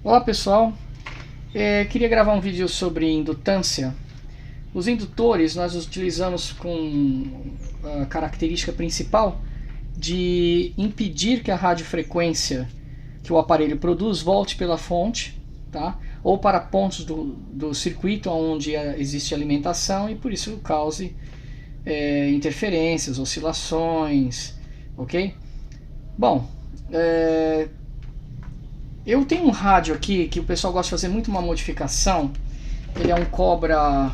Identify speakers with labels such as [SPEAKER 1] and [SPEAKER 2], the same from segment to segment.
[SPEAKER 1] Olá pessoal, queria gravar um vídeo sobre indutância. Os indutores nós os utilizamos com a característica principal de impedir que a radiofrequência que o aparelho produz volte pela fonte, tá? Ou para pontos do circuito onde existe alimentação e por isso cause interferências, oscilações, ok? Bom, eu tenho um rádio aqui que o pessoal gosta de fazer muito uma modificação. Ele é um Cobra,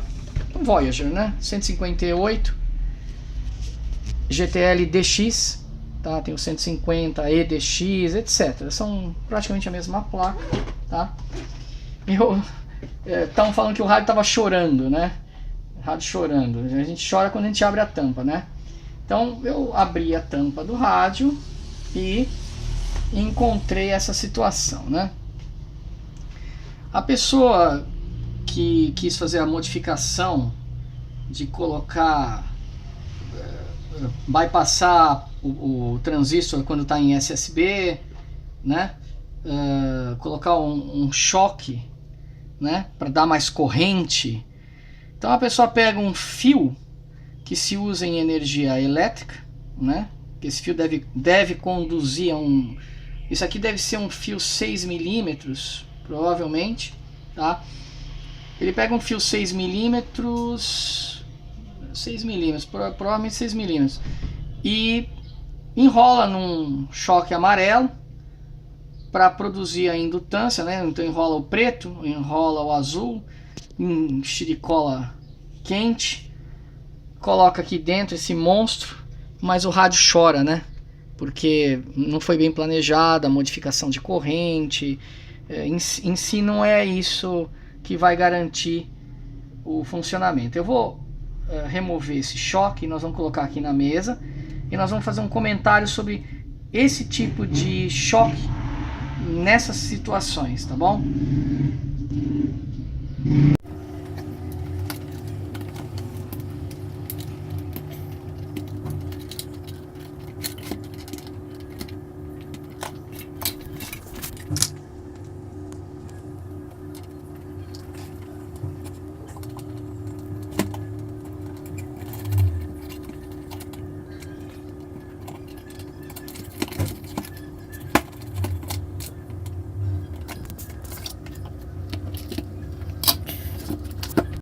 [SPEAKER 1] um Voyager, né? 158 GTL DX, tá? Tem o 150 EDX, etc. São praticamente a mesma placa, tá? Estavam falando que o rádio estava chorando, né? Rádio chorando. A gente chora quando a gente abre a tampa, né? Então eu abri a tampa do rádio e encontrei essa situação, né? A pessoa que quis fazer a modificação de colocar, bypassar o transistor quando está em SSB, né? Colocar um choque, né? Para dar mais corrente. Então a pessoa pega um fio que se usa em energia elétrica, né? Que esse fio deve conduzir a um... Isso aqui deve ser um fio 6 milímetros, provavelmente, tá? Ele pega um fio 6 milímetros, provavelmente 6 milímetros, e enrola num choque amarelo para produzir a indutância, né? Então enrola o preto, enrola o azul, enche de cola quente, coloca aqui dentro esse monstro, mas o rádio chora, né? Porque não foi bem planejada a modificação de corrente, em si não é isso que vai garantir o funcionamento. Eu vou remover esse choque, nós vamos colocar aqui na mesa e nós vamos fazer um comentário sobre esse tipo de choque nessas situações, tá bom?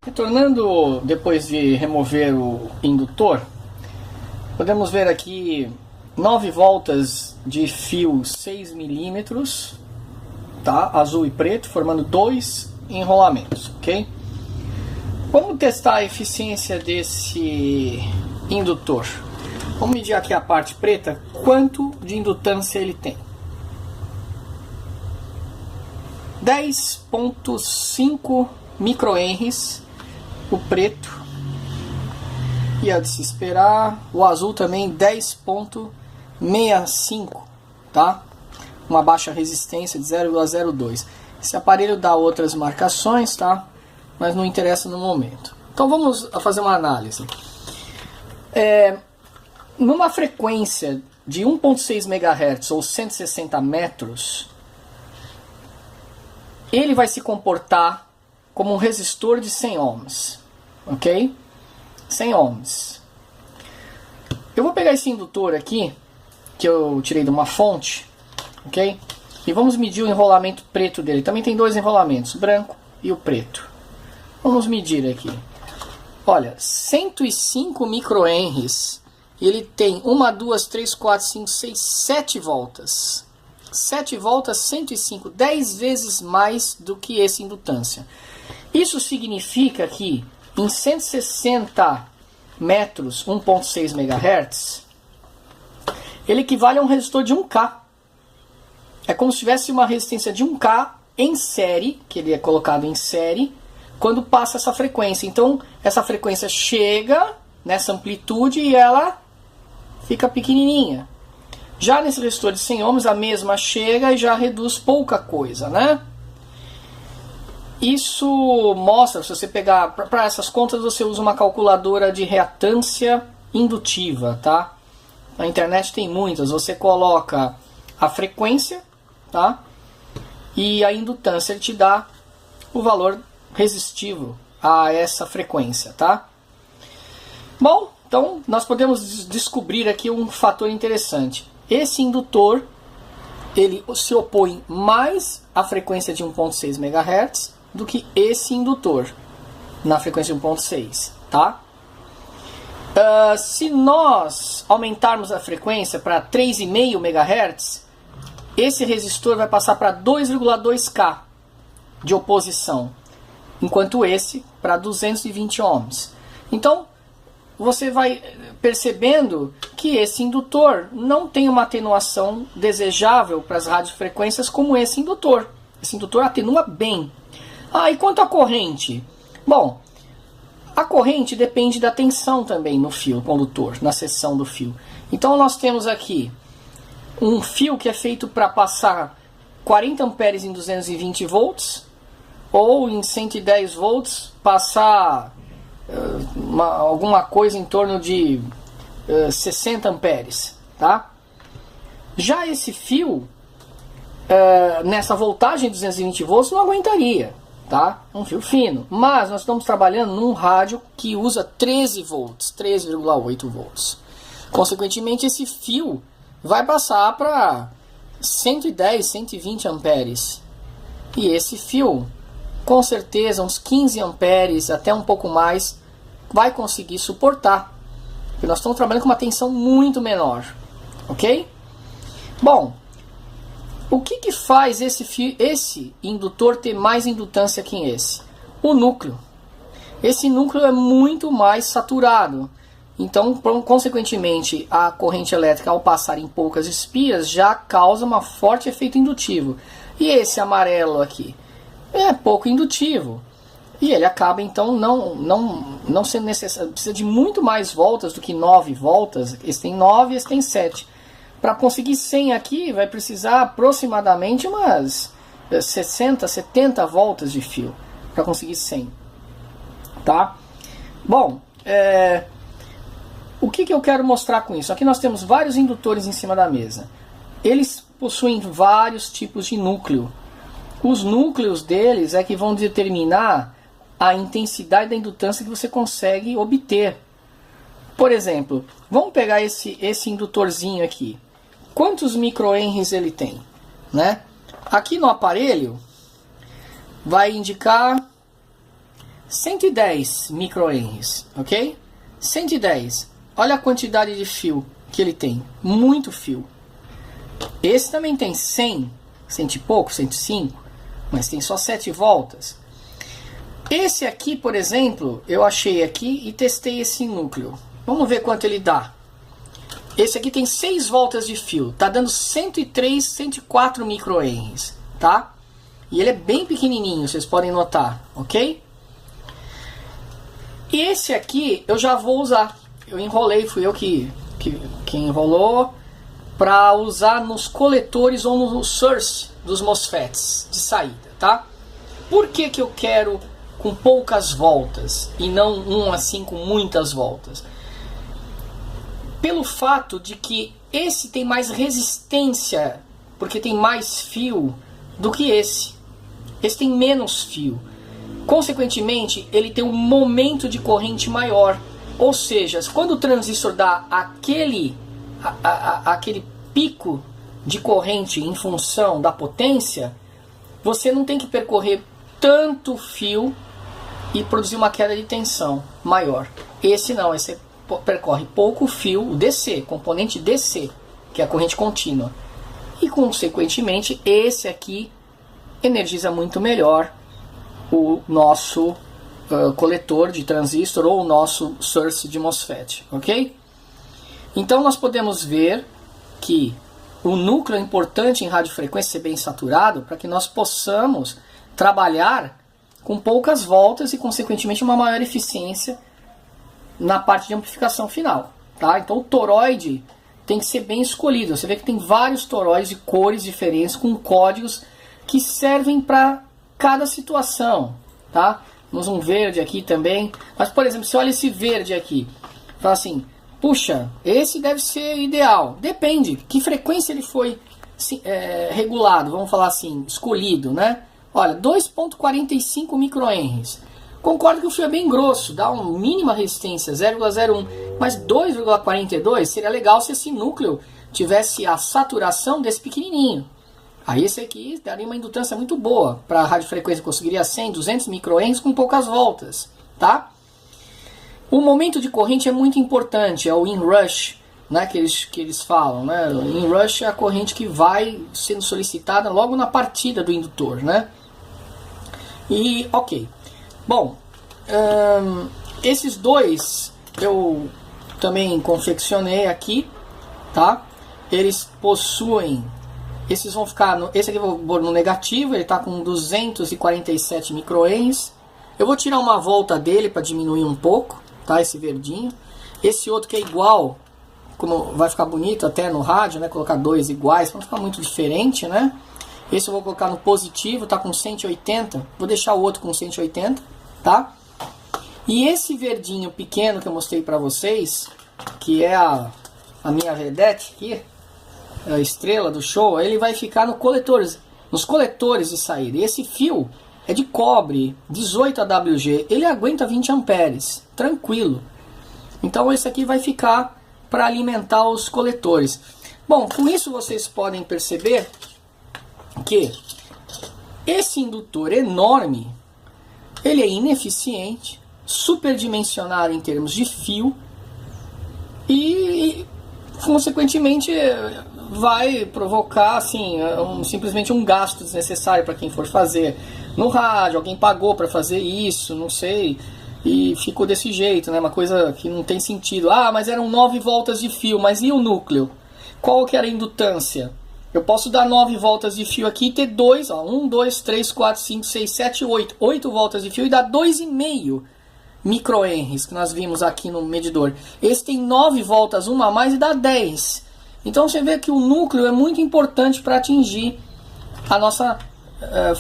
[SPEAKER 1] Retornando depois de remover o indutor, podemos ver aqui 9 voltas de fio 6 milímetros, tá? Azul e preto, formando 2 enrolamentos, ok? Vamos testar a eficiência desse indutor. Vamos medir aqui a parte preta, quanto de indutância ele tem. 10,5 microhenries o preto, e é de se esperar. O azul também 10,65, tá? Uma baixa resistência de 0,02. Esse aparelho dá outras marcações, tá? Mas não interessa no momento. Então vamos fazer uma análise. Numa frequência de 1,6 MHz ou 160 metros, ele vai se comportar como um resistor de 100 ohms, ok? 100 ohms. Eu vou pegar esse indutor aqui, que eu tirei de uma fonte, ok? E vamos medir o enrolamento preto dele. Também tem 2 enrolamentos, o branco e o preto. Vamos medir aqui. Olha, 105 microhenries. E ele tem 1, 2, 3, 4, 5, 6, 7 voltas. 7 voltas, 105, 10 vezes mais do que esse indutância. Isso significa que em 160 metros, 1,6 MHz, ele equivale a um resistor de 1K. É como se tivesse uma resistência de 1K em série, que ele é colocado em série, quando passa essa frequência. Então, essa frequência chega nessa amplitude e ela fica pequenininha. Já nesse resistor de 100 ohms, a mesma chega e já reduz pouca coisa, né? Isso mostra, se você pegar, para essas contas você usa uma calculadora de reatância indutiva, tá? Na internet tem muitas, você coloca a frequência, tá? e a indutância ele te dá o valor resistivo a essa frequência, tá? Bom, então nós podemos descobrir aqui um fator interessante. Esse indutor ele se opõe mais à frequência de 1.6 MHz do que esse indutor na frequência de 1.6, tá? Se nós aumentarmos a frequência para 3,5 MHz, esse resistor vai passar para 2,2K de oposição, enquanto esse para 220 ohms. Então, você vai percebendo que esse indutor não tem uma atenuação desejável para as radiofrequências como esse indutor. Esse indutor atenua bem. E quanto à corrente? Bom, a corrente depende da tensão também no fio condutor, na seção do fio. Então nós temos aqui um fio que é feito para passar 40 amperes em 220 volts, ou em 110 volts passar alguma coisa em torno de 60 amperes, tá? Já esse fio, nessa voltagem de 220 volts, não aguentaria, tá? Um fio fino. Mas nós estamos trabalhando num rádio que usa 13 volts, 13,8 volts. Consequentemente, esse fio vai passar para 110, 120 amperes. E esse fio, com certeza, uns 15 amperes, até um pouco mais, vai conseguir suportar. Porque nós estamos trabalhando com uma tensão muito menor. Ok? Bom, o que faz esse indutor ter mais indutância que esse? O núcleo. Esse núcleo é muito mais saturado. Então, consequentemente, a corrente elétrica, ao passar em poucas espias, já causa um forte efeito indutivo. E esse amarelo aqui é pouco indutivo. E ele acaba, então, não sendo necessário. Precisa de muito mais voltas do que 9 voltas. Esse tem 9 e esse tem 7. Para conseguir 100 aqui, vai precisar aproximadamente umas 60, 70 voltas de fio. Para conseguir 100. Tá? Bom, o que eu quero mostrar com isso? Aqui nós temos vários indutores em cima da mesa. Eles possuem vários tipos de núcleo. Os núcleos deles é que vão determinar a intensidade da indutância que você consegue obter. Por exemplo, vamos pegar esse indutorzinho aqui. Quantos microhenries ele tem? Né? Aqui no aparelho vai indicar 110 microhenries, ok? 110. Olha a quantidade de fio que ele tem. Muito fio. Esse também tem 100, 100 e pouco, 105, mas tem só 7 voltas. Esse aqui, por exemplo, eu achei aqui e testei esse núcleo. Vamos ver quanto ele dá. Esse aqui tem 6 voltas de fio. Está dando 103, 104 microhenries, tá? E ele é bem pequenininho, vocês podem notar, ok? E esse aqui eu já vou usar. Eu enrolei, fui eu que enrolou para usar nos coletores ou no source dos MOSFETs de saída, tá? Por que eu quero com poucas voltas e não um assim com muitas voltas? Pelo fato de que esse tem mais resistência, porque tem mais fio do que esse. Esse tem menos fio. Consequentemente, ele tem um momento de corrente maior. Ou seja, quando o transistor dá aquele pico de corrente em função da potência, você não tem que percorrer tanto fio e produzir uma queda de tensão maior. Esse não, esse percorre pouco fio, o DC, componente DC, que é a corrente contínua. E consequentemente, esse aqui energiza muito melhor o nosso coletor de transistor ou o nosso source de MOSFET, ok? Então nós podemos ver que o núcleo é importante em radiofrequência ser bem saturado para que nós possamos trabalhar com poucas voltas e consequentemente uma maior eficiência na parte de amplificação final, tá? Então o toroide tem que ser bem escolhido. Você vê que tem vários toroides de cores diferentes com códigos que servem para cada situação, tá? Temos um verde aqui também. Mas, por exemplo, se olha esse verde aqui, fala assim, puxa, esse deve ser ideal. Depende, que frequência ele foi regulado, vamos falar assim, escolhido, né? Olha, 2,45 microhenries. Concordo que o fio é bem grosso, dá uma mínima resistência, 0,01, mas 2,42 seria legal se esse núcleo tivesse a saturação desse pequenininho. Aí esse aqui daria uma indutância muito boa, para a radiofrequência conseguiria 100, 200 microhenries com poucas voltas, tá? O momento de corrente é muito importante, é o inrush, né, que eles falam, né? O inrush é a corrente que vai sendo solicitada logo na partida do indutor, né? E ok. Bom, esses dois eu também confeccionei aqui, tá? Eles possuem, esses vão ficar, esse aqui eu vou pôr no negativo, ele está com 247 microhenries. Eu vou tirar uma volta dele para diminuir um pouco, tá? Esse verdinho. Esse outro que é igual, como vai ficar bonito até no rádio, né? Colocar dois iguais, para não ficar muito diferente, né? Esse eu vou colocar no positivo, tá com 180. Vou deixar o outro com 180, tá? E esse verdinho pequeno que eu mostrei para vocês, que é a minha vedete aqui, a estrela do show, ele vai ficar nos coletores de saída. E esse fio é de cobre, 18 AWG, ele aguenta 20 amperes, tranquilo. Então esse aqui vai ficar para alimentar os coletores. Bom, com isso vocês podem perceber que esse indutor enorme, ele é ineficiente, superdimensionado em termos de fio e consequentemente vai provocar assim, simplesmente um gasto desnecessário para quem for fazer no rádio. Alguém pagou para fazer isso, não sei, e ficou desse jeito, né? Uma coisa que não tem sentido. Ah, mas eram 9 voltas de fio, mas e o núcleo? Qual que era a indutância? Eu posso dar 9 voltas de fio aqui e ter 2, ó, 1, 2, 3, 4, 5, 6, 7, 8. 8 voltas de fio e dá 2,5 microhenries, que nós vimos aqui no medidor. Esse tem 9 voltas, uma a mais, e dá 10. Então você vê que o núcleo é muito importante para atingir a nossa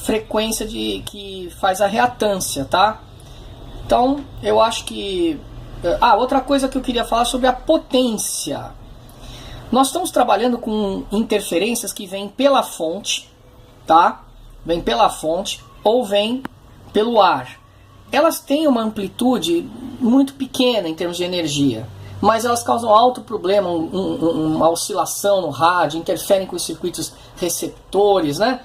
[SPEAKER 1] frequência que faz a reatância, tá? Então eu acho que... outra coisa que eu queria falar sobre a potência. Nós estamos trabalhando com interferências que vêm pela fonte, tá? Vem pela fonte ou vem pelo ar. Elas têm uma amplitude muito pequena em termos de energia, mas elas causam alto problema, uma oscilação no rádio, interferem com os circuitos receptores, né?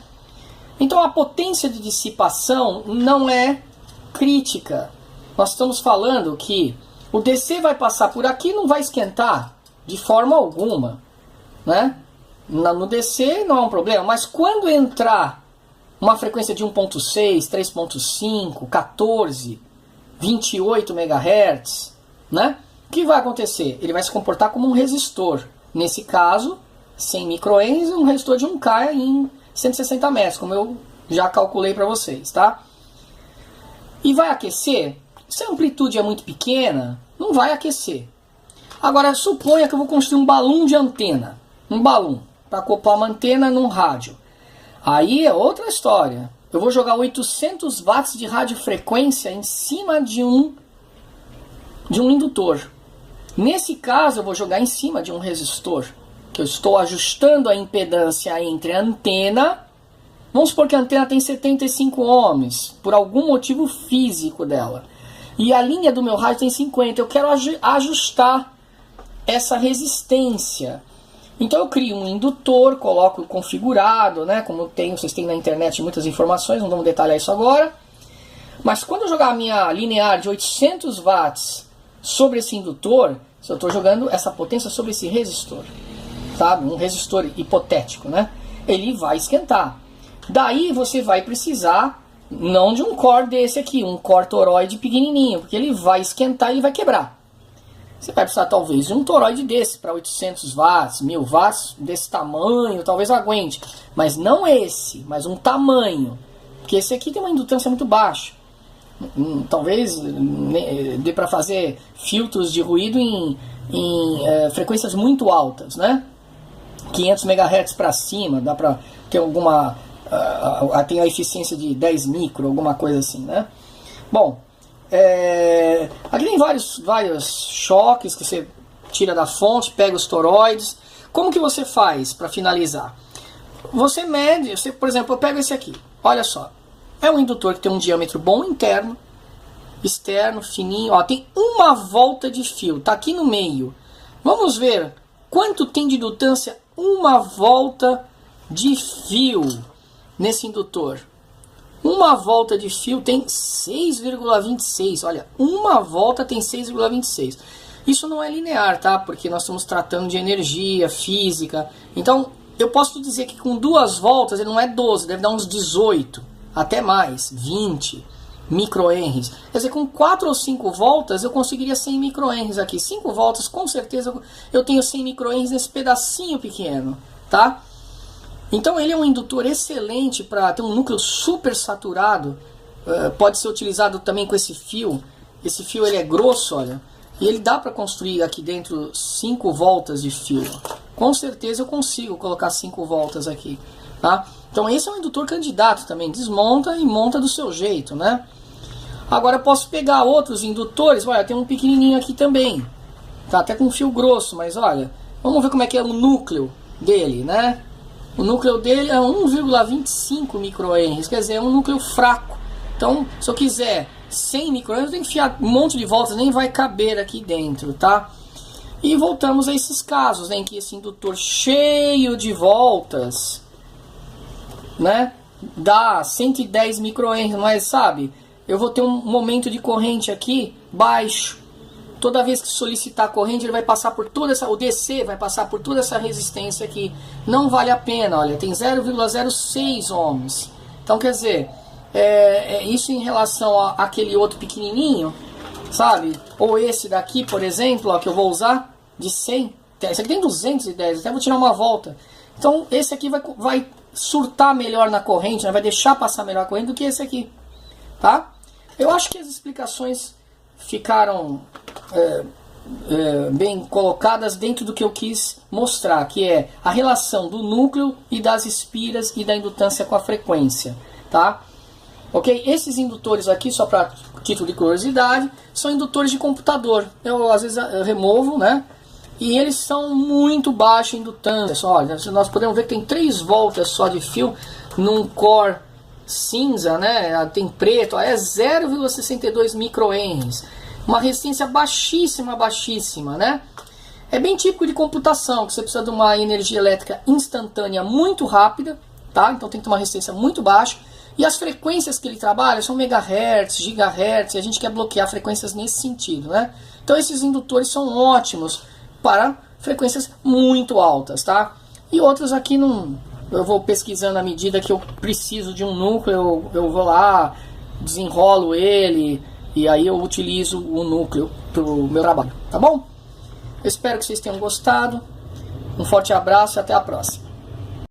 [SPEAKER 1] Então a potência de dissipação não é crítica. Nós estamos falando que o DC vai passar por aqui e não vai esquentar de forma alguma, né? No DC não é um problema, mas quando entrar uma frequência de 1.6, 3.5, 14, 28 MHz, né? O que vai acontecer? Ele vai se comportar como um resistor. Nesse caso, 100 microhenries, um resistor de 1K em 160 metros, como eu já calculei para vocês, tá? E vai aquecer? Se a amplitude é muito pequena, não vai aquecer. Agora, suponha que eu vou construir um balão de antena. Um balão, para acoplar uma antena num rádio. Aí é outra história. Eu vou jogar 800 watts de radiofrequência em cima de um indutor. Nesse caso, eu vou jogar em cima de um resistor, que eu estou ajustando a impedância entre a antena. Vamos supor que a antena tem 75 ohms, por algum motivo físico dela. E a linha do meu rádio tem 50. Eu quero ajustar essa resistência. Então eu crio um indutor, coloco configurado, né? Como vocês têm na internet muitas informações, não vamos detalhar isso agora. Mas quando eu jogar a minha linear de 800 watts sobre esse indutor, eu estou jogando essa potência sobre esse resistor, sabe? Um resistor hipotético, né? Ele vai esquentar. Daí você vai precisar, não de um core desse aqui, um core toroide pequenininho, porque ele vai esquentar e ele vai quebrar. Você vai precisar talvez de um toroide desse para 800 watts, 1000 watts, desse tamanho, talvez aguente. Mas não esse, mas um tamanho. Porque esse aqui tem uma indutância muito baixa. Talvez dê para fazer filtros de ruído em frequências muito altas, né? 500 MHz para cima, dá para ter alguma... tem a eficiência de 10 micro, alguma coisa assim, né? Bom... aqui tem vários choques que você tira da fonte, pega os toroides. Como que você faz para finalizar? você mede, por exemplo, eu pego esse aqui, olha só, é um indutor que tem um diâmetro bom interno, externo, fininho, ó, tem uma volta de fio, tá aqui no meio. Vamos ver quanto tem de indutância uma volta de fio nesse indutor. Uma volta de fio tem 6,26, olha, uma volta tem 6,26. Isso não é linear, tá? Porque nós estamos tratando de energia, física. Então, eu posso te dizer que com 2 voltas ele não é 12, deve dar uns 18, até mais, 20 microhenries. Quer dizer, com 4 ou 5 voltas eu conseguiria 100 microhenries aqui. 5 voltas, com certeza eu tenho 100 microhenries nesse pedacinho pequeno, tá? Então ele é um indutor excelente para ter um núcleo super saturado. Pode ser utilizado também com esse fio. Esse fio ele é grosso, olha. E ele dá para construir aqui dentro 5 voltas de fio. Com certeza eu consigo colocar 5 voltas aqui, tá? Então esse é um indutor candidato também. Desmonta e monta do seu jeito, né? Agora eu posso pegar outros indutores. Olha, tem um pequenininho aqui também. Tá até com fio grosso, mas olha. Vamos ver como é que é o núcleo dele, né? O núcleo dele é 1,25 microhenries, quer dizer, é um núcleo fraco. Então, se eu quiser 100 microhenries, eu tenho que enfiar um monte de voltas, nem vai caber aqui dentro, tá? E voltamos a esses casos, né, em que esse indutor cheio de voltas, né, dá 110 microhenries, mas sabe, eu vou ter um momento de corrente aqui baixo. Toda vez que solicitar a corrente, ele vai passar por toda essa, o DC vai passar por toda essa resistência aqui. Não vale a pena, olha, tem 0,06 ohms. Então, quer dizer, isso em relação àquele outro pequenininho, sabe? Ou esse daqui, por exemplo, ó, que eu vou usar, de 100. Esse aqui tem 210, até vou tirar uma volta. Então, esse aqui vai surtar melhor na corrente, né? Vai deixar passar melhor a corrente do que esse aqui, tá? Eu acho que as explicações ficaram bem colocadas dentro do que eu quis mostrar, que é a relação do núcleo e das espiras e da indutância com a frequência, tá? Ok? Esses indutores aqui, só para título de curiosidade, são indutores de computador. Eu às vezes removo, né? E eles são muito baixa indutância. Olha, nós podemos ver que tem 3 voltas só de fio num core cinza, né? Tem preto, é 0,62 microhenries. Uma resistência baixíssima, baixíssima, né? É bem típico de computação, que você precisa de uma energia elétrica instantânea muito rápida, tá? Então tem que ter uma resistência muito baixa. E as frequências que ele trabalha são megahertz, gigahertz, e a gente quer bloquear frequências nesse sentido, né? Então esses indutores são ótimos para frequências muito altas, tá? E outros aqui não... Eu vou pesquisando à medida que eu preciso de um núcleo, eu vou lá, desenrolo ele, e aí eu utilizo o núcleo para o meu trabalho, tá bom? Eu espero que vocês tenham gostado. Um forte abraço e até a próxima.